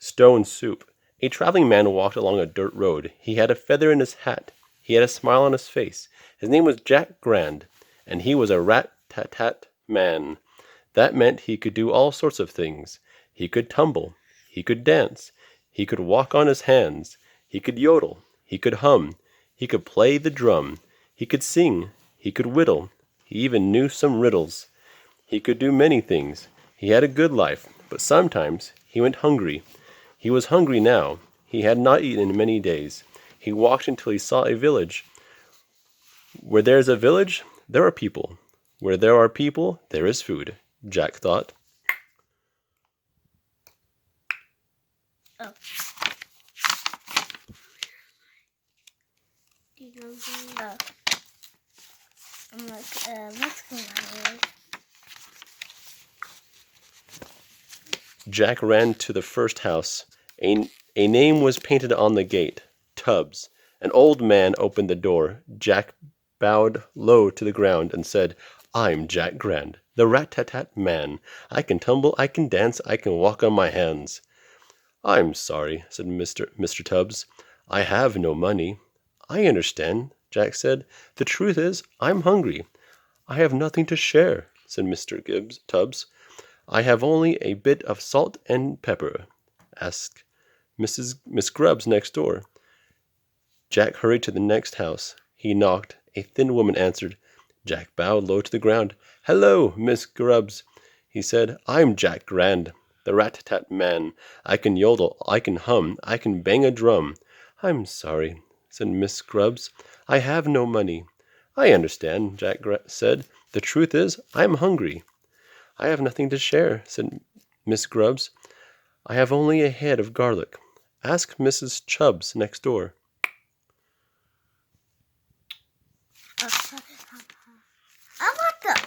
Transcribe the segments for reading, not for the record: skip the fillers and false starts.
Stone soup. A traveling man walked along a dirt road. He had a feather in his hat. He had a smile on his face. His name was Jack Grand, and he was a rat-tat-tat man. That meant he could do all sorts of things. He could tumble. He could dance. He could walk on his hands. He could yodel. He could hum. He could play the drum. He could sing. He could whittle. He even knew some riddles. He could do many things. He had a good life, but sometimes he went hungry. He was hungry now. He had not eaten in many days. He walked until he saw a village. Where there is a village, there are people. Where there are people, there is food, Jack thought. Oh. Oh. I'm like, what's going on here? Jack ran to the first house. A name was painted on the gate, Tubbs. An old man opened the door. Jack bowed low to the ground and said, "I'm Jack Grand, the rat-tat-tat man. I can tumble, I can dance, I can walk on my hands." "I'm sorry," said Mr. Tubbs. "I have no money." "I understand," Jack said. "The truth is, I'm hungry." "I have nothing to share," said Mr. Tubbs. "I have only a bit of salt and pepper. Ask Miss Grubbs next door." Jack hurried to the next house. He knocked. A thin woman answered. Jack bowed low to the ground. "Hello, Miss Grubbs," he said. "I'm Jack Grand, the rat-tat man. I can yodel, I can hum, I can bang a drum." "I'm sorry," said Miss Grubbs. "I have no money." "I understand," Jack said. "The truth is, I'm hungry." "I have nothing to share," said Miss Grubbs. "I have only a head of garlic. Ask Mrs. Chubbs next door." I want them.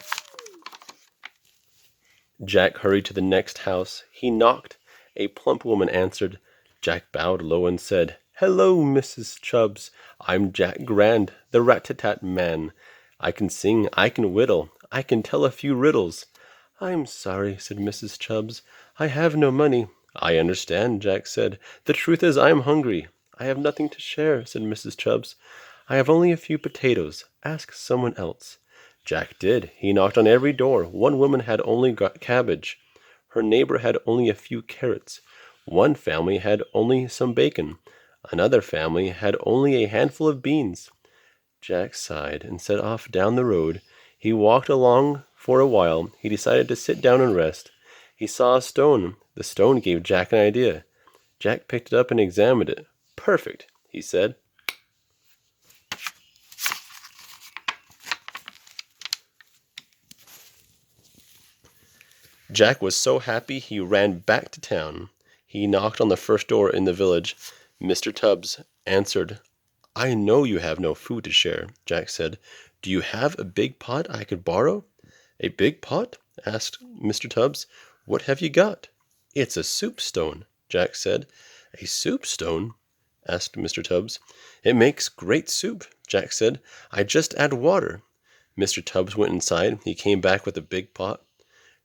Jack hurried to the next house. He knocked. A plump woman answered. Jack bowed low and said, "Hello, Mrs. Chubbs. I'm Jack Grand, the rat-tat-tat man. I can sing, I can whittle, I can tell a few riddles." "I'm sorry," said Mrs. Chubbs. "I have no money." "I understand," Jack said. "The truth is, I am hungry." "I have nothing to share," said Mrs. Chubbs. "I have only a few potatoes. Ask someone else." Jack did. He knocked on every door. One woman had only got cabbage. Her neighbor had only a few carrots. One family had only some bacon. Another family had only a handful of beans. Jack sighed and set off down the road. He walked along for a while. He decided to sit down and rest. He saw a stone. The stone gave Jack an idea. Jack picked it up and examined it. "Perfect," he said. Jack was so happy he ran back to town. He knocked on the first door in the village. Mr. Tubbs answered. "I know you have no food to share," Jack said. "Do you have a big pot I could borrow?" "A big pot?" asked Mr. Tubbs. "What have you got?" "It's a soup stone," Jack said. "A soup stone?" asked Mr. Tubbs. "It makes great soup," Jack said. "I just add water." Mr. Tubbs went inside. He came back with a big pot.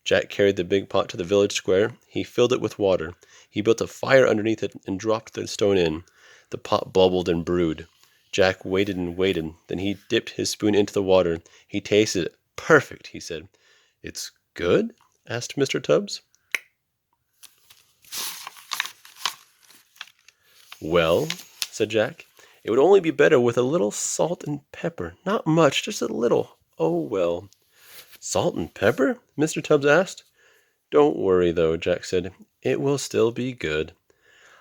Jack carried the big pot to the village square. He filled it with water. He built a fire underneath it and dropped the stone in. The pot bubbled and brewed. Jack waited and waited. Then he dipped his spoon into the water. He tasted it. "Perfect," he said. "It's good?" asked Mr. Tubbs. "Well," said Jack, "it would only be better with a little salt and pepper. Not much, just a little. Oh, well." "Salt and pepper?" Mr. Tubbs asked. "Don't worry, though," Jack said. "It will still be good."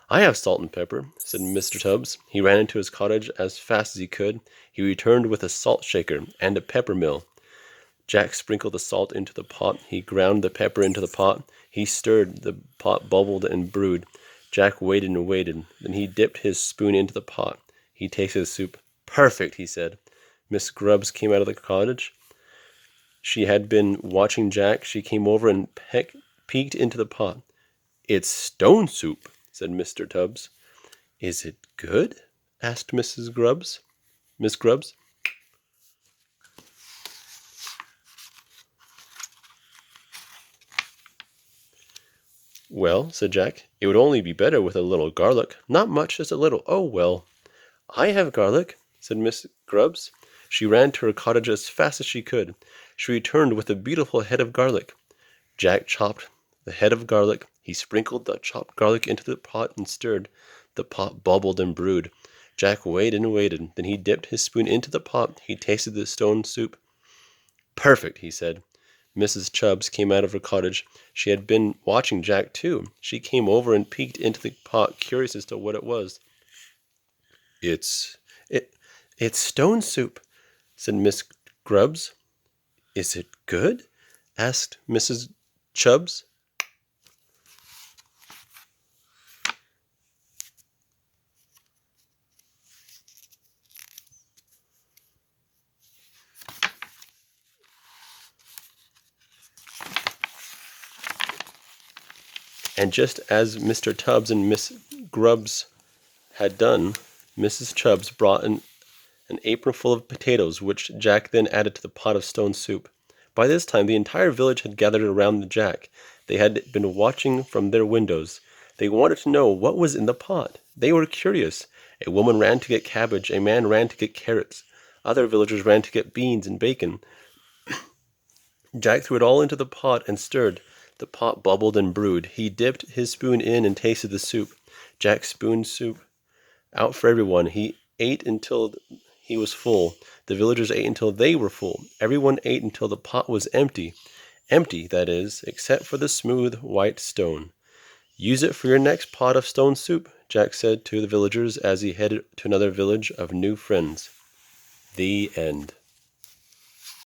"I have salt and pepper," said Mr. Tubbs. He ran into his cottage as fast as he could. He returned with a salt shaker and a pepper mill. Jack sprinkled the salt into the pot. He ground the pepper into the pot. He stirred. The pot bubbled and brewed. Jack waited and waited. Then he dipped his spoon into the pot. He tasted the soup. "Perfect," he said. Miss Grubbs came out of the cottage. She had been watching Jack. She came over and peeked into the pot. "It's stone soup," said Mr. Tubbs. "Is it good?" asked Miss Grubbs. Well, said Jack, it would only be better with a little garlic. Not much, just a little. Oh, well. I have garlic, said Miss Grubbs. She ran to her cottage as fast as she could. She returned with a beautiful head of garlic. Jack chopped the head of garlic. He sprinkled the chopped garlic into the pot and stirred. The pot bubbled and brewed. Jack waited and waited. Then he dipped his spoon into the pot. He tasted the stone soup. Perfect, he said. Mrs. Chubbs came out of her cottage. She had been watching Jack too. She came over and peeked into the pot, curious as to what it was. It's stone soup, said Miss Grubbs. Is it good? Asked Mrs. Chubbs. And just as Mr. Tubbs and Miss Grubbs had done, Mrs. Chubbs brought an apron full of potatoes, which Jack then added to the pot of stone soup. By this time the entire village had gathered around Jack. They had been watching from their windows. They wanted to know what was in the pot. They were curious. A woman ran to get cabbage. A man ran to get carrots. Other villagers ran to get beans and bacon. Jack threw it all into the pot and stirred. The pot bubbled and brewed. He dipped his spoon in and tasted the soup. Jack spooned soup out for everyone. He ate until he was full. The villagers ate until they were full. Everyone ate until the pot was empty. Empty, that is, except for the smooth, white stone. Use it for your next pot of stone soup, Jack said to the villagers as he headed to another village of new friends. The end.